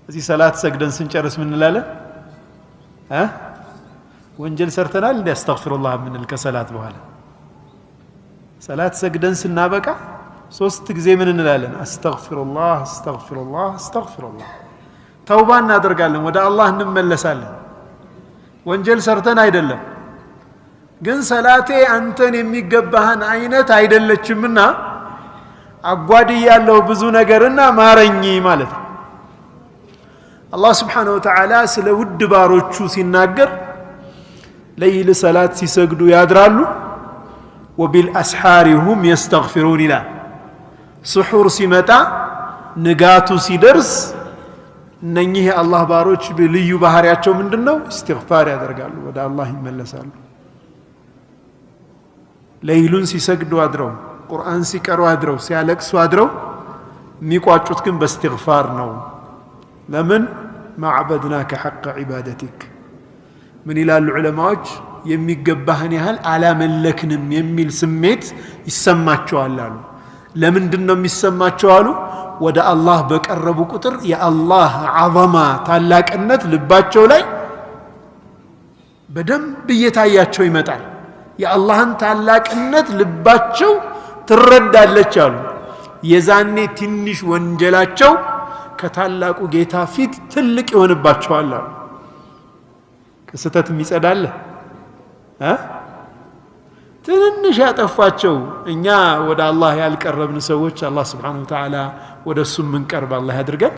እዚህ ሰላት ሰግደን ስንጨርስ ምን እንላለን? ወንጀል ሰርተናል እንዴ? አስተግፊሩላህ ምንል ከሰላት በኋላ ሰላት ሰግደን ስናበቃ ሶስት ጊዜ ምን እንላለን? አስተግፊሩላህ አስተግፊሩላህ አስተግፊሩላህ። ተውባ እናደርጋለን፣ ወደ አላህ እንመለሳለን። ወንጀል ሰርተን አይደለም፣ ግን ሰላቴ አንተን የሚገባህን አይነት አይደለችምና አጓድያለሁ ብዙ ነገርና ማረኝ ማለት ነው። አላህ ስብሓነሁ ወተዓላ ስለ ውድ ባሮቹ ሲናገር ለይል ሰላት ሲሰግዱ ያድራሉ፣ ወቢልአስሓሪ ሁም የስተግፊሩን ይላል። ስሑር ሲመጣ ንጋቱ ሲደርስ እነኚህ የአላህ ባሮች ልዩ ባህሪያቸው ምንድነው? እስትግፋር ያደርጋሉ፣ ወደ አላህ ይመለሳሉ። ለይሉን ሲሰግዱ አድረው ቁርአን ሲቀሩ አድረው ሲያለቅሱ አድረው የሚቋጩት ግን በእስትግፋር ነው። ለምን? ማዕበድናከ ሐቀ ዒባደቲክ። ምን ይላሉ ዑለማዎች? የሚገባህን ያህል አላመለክንም የሚል ስሜት ይሰማቸዋል አሉ። ለምንድን ነው የሚሰማቸው አሉ? ወደ አላህ በቀረቡ ቁጥር የአላህ ዐዘማ ታላቅነት ልባቸው ላይ በደንብ እየታያቸው ይመጣል። የአላህን ታላቅነት ልባቸው ትረዳለች አሉ። የዛኔ ትንሽ ወንጀላቸው ከታላቁ ጌታ ፊት ትልቅ ይሆንባቸዋል አሉ። ከስተት የሚጸዳለ ትንሽ ያጠፋቸው እኛ ወደ አላህ ያልቀረብን ሰዎች አላህ ስብሓነሁ ወተዓላ ወደ እሱ የምንቀርብ አላህ ያድርገን።